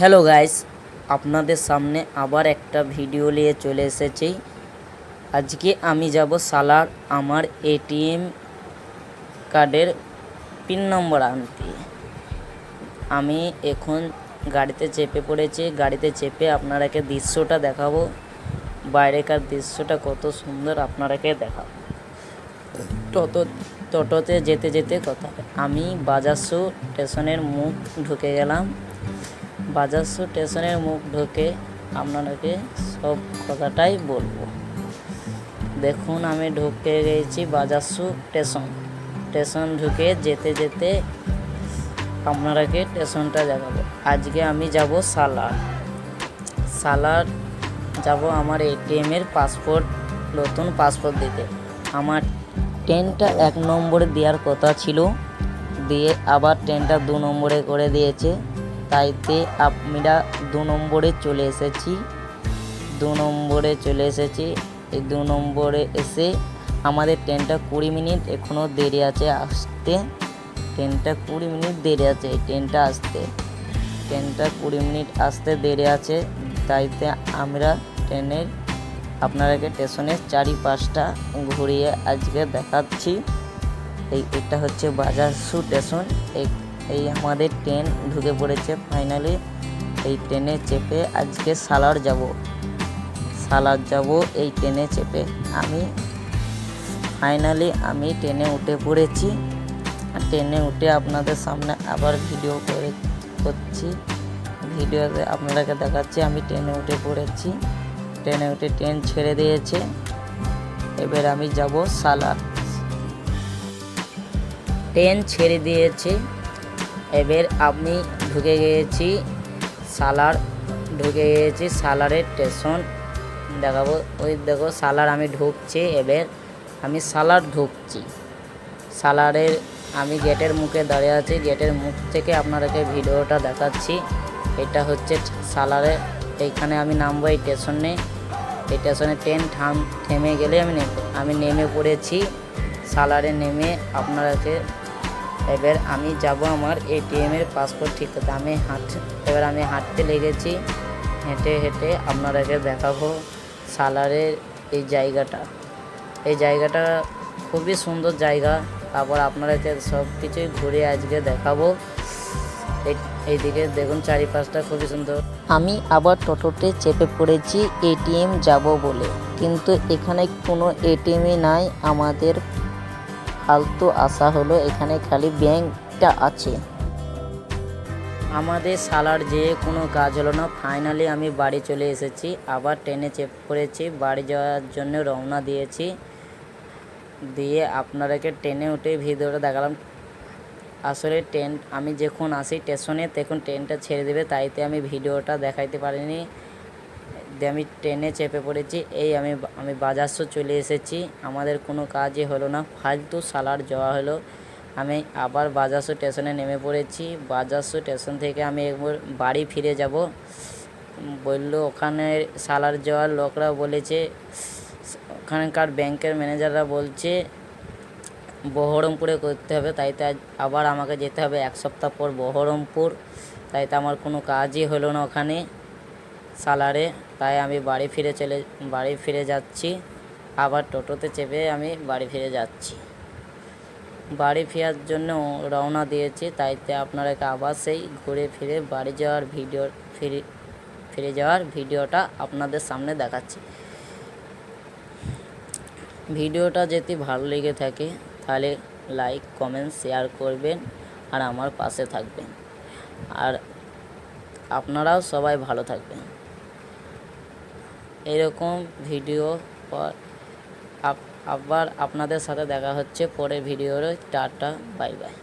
Hello guys, আপনাদের সামনে আবার একটা ভিডিও নিয়ে চলে এসেছি। আজকে আমি যাব সালার আমার এটিএম কার্ডের পিন নম্বর আনতে। আমি এখন গাড়িতে চেপে পড়েছি। গাড়িতে চেপে আপনারাকে দৃশ্যটা দেখাবো, বাইরেকার দৃশ্যটা কত সুন্দর আপনারাকে দেখাবো। টোটোতে যেতে যেতে কথা, আমি বাজারসু স্টেশনের মুখ ঢুকে গেলাম। বাজারসু স্টেশনের মুখ ঢুকে আপনাদেরকে সব কথাটাই বলবো। দেখুন, আমি ঢুকে গেছি বাজারসু স্টেশন ঢুকে যেতে যেতে আপনারাকে স্টেশনটা দেখাবো। আজকে আমি যাব সালার যাব আমার এটিএমের নতুন পাসপোর্ট দিতে। আমার ট্রেনটা 1 নম্বরে দেওয়ার কথা ছিল, দিয়ে আবার ট্রেনটা 2 নম্বরে করে দিয়েছে। তাইতে আমরা 2 নম্বরে চলে এসেছি। এই 2 নম্বরে এসে আমাদের ট্রেনটা 20 মিনিট এখনও দেরি আছে আসতে। ট্রেনটা 20 মিনিট দেরি আছে ট্রেনটা 20 মিনিট আসতে দেরি আছে। তাইতে আমরা ট্রেনের আপনাদেরকে স্টেশনের চারিপাশটা ঘুরিয়ে আজকে দেখাচ্ছি। এটা হচ্ছে বাজারসু স্টেশন। এই আমাদের ট্রেন ঢুকে পড়েছে ফাইনালি। এই ট্রেনে চেপে আজকে সালার যাব। এই ট্রেনে চেপে আমি ট্রেনে উঠে পড়েছি। ট্রেনে উঠে আপনাদের সামনে আবার করছি। ভিডিওতে আপনাদেরকে দেখাচ্ছি আমি ট্রেনে উঠে পড়েছি। ট্রেনে উঠে ট্রেন ছেড়ে দিয়েছে। এবার আমি যাব সালার। ট্রেন ছেড়ে দিয়েছে। এবার আমি ঢুকে গিয়েছি সালারের স্টেশন দেখাবো। ওই দেখো সালার আমি ঢুকছি। এবার আমি সালার ঢুকছি। সালারের আমি গেটের মুখে দাঁড়িয়ে আছি। গেটের মুখ থেকে আপনাদেরকে ভিডিওটা দেখাচ্ছি। এটা হচ্ছে সালারে। এইখানে আমি নামবো এই স্টেশনে। ট্রেন থেমে গেলে আমি নেমে পড়েছি সালারে। নেমে আপনাদেরকে এবার আমি যাব আমার এটিএমের পাসপোর্ট ঠিক করতে। এবার আমি হাঁটতে লেগেছি। হেঁটে আপনাদেরকে দেখাবো সালারের এই জায়গাটা খুবই সুন্দর জায়গা। তারপর আপনাদেরকে সব কিছুই ঘুরে আজকে দেখাবো। এইদিকে দেখুন চারিপাশটা খুবই সুন্দর। আমি আবার টোটোতে চেপে পড়েছি এটিএম যাব বলে, কিন্তু এখানে কোনো এটিএমই নাই। আমাদের ফালতু আসা হলো, এখানে খালি ব্যাংকটা আছে। আমাদের সালার যেয়ে কোনো কাজ হলো না। ফাইনালি আমি বাড়ি চলে এসেছি। আবার ট্রেনে চেপে পড়েছি, বাড়ি যাওয়ার জন্য রওনা দিয়েছি। দিয়ে আপনাদেরকে ট্রেনে উঠে ভিডিওটা দেখালাম। আসলে আমি যখন আসি স্টেশনে তখন ট্রেনটা ছেড়ে দেবে, তাইতে আমি ভিডিওটা দেখাইতে পারিনি। দিয়ে আমি ট্রেনে চেপে পড়েছি। আমি বাজারসু চলে এসেছি। আমাদের কোনো কাজই হলো না, ফালতু সালার যাওয়া হলো। আমি আবার বাজারসু স্টেশনে নেমে পড়েছি। বাজারসু স্টেশন থেকে আমি একবার বাড়ি ফিরে যাব বললো। ওখানে সালার যাওয়ার লোকরা বলেছে, ওখানকার ব্যাংকের ম্যানেজাররা বলছে বহরমপুরে করতে হবে। তাইতে আবার আমাকে যেতে হবে 1 সপ্তাহ পর বহরমপুর। তাইতে আমার কোনো কাজই হলো না ওখানে সালারে। তাই আমি বাড়ি ফিরে যাচ্ছি। আবার টোটোতে চেপে আমি বাড়ি ফিরে যাচ্ছি। বাড়ি ফেরার জন্য রওনা দিয়েছি। তাইতে আপনাদেরকে আবার সেই ঘুরে ফিরে ফিরে যাওয়ার ভিডিওটা আপনাদের সামনে দেখাচ্ছি। ভিডিওটা যদি ভালো লেগে থাকে তাহলে লাইক, কমেন্ট, শেয়ার করবেন আর আমার পাশে থাকবেন। আর আপনারাও সবাই ভালো থাকবেন। এরকম ভিডিও পর আবার আপনাদের সাথে দেখা হচ্ছে পরের ভিডিওর। Tata, bye bye.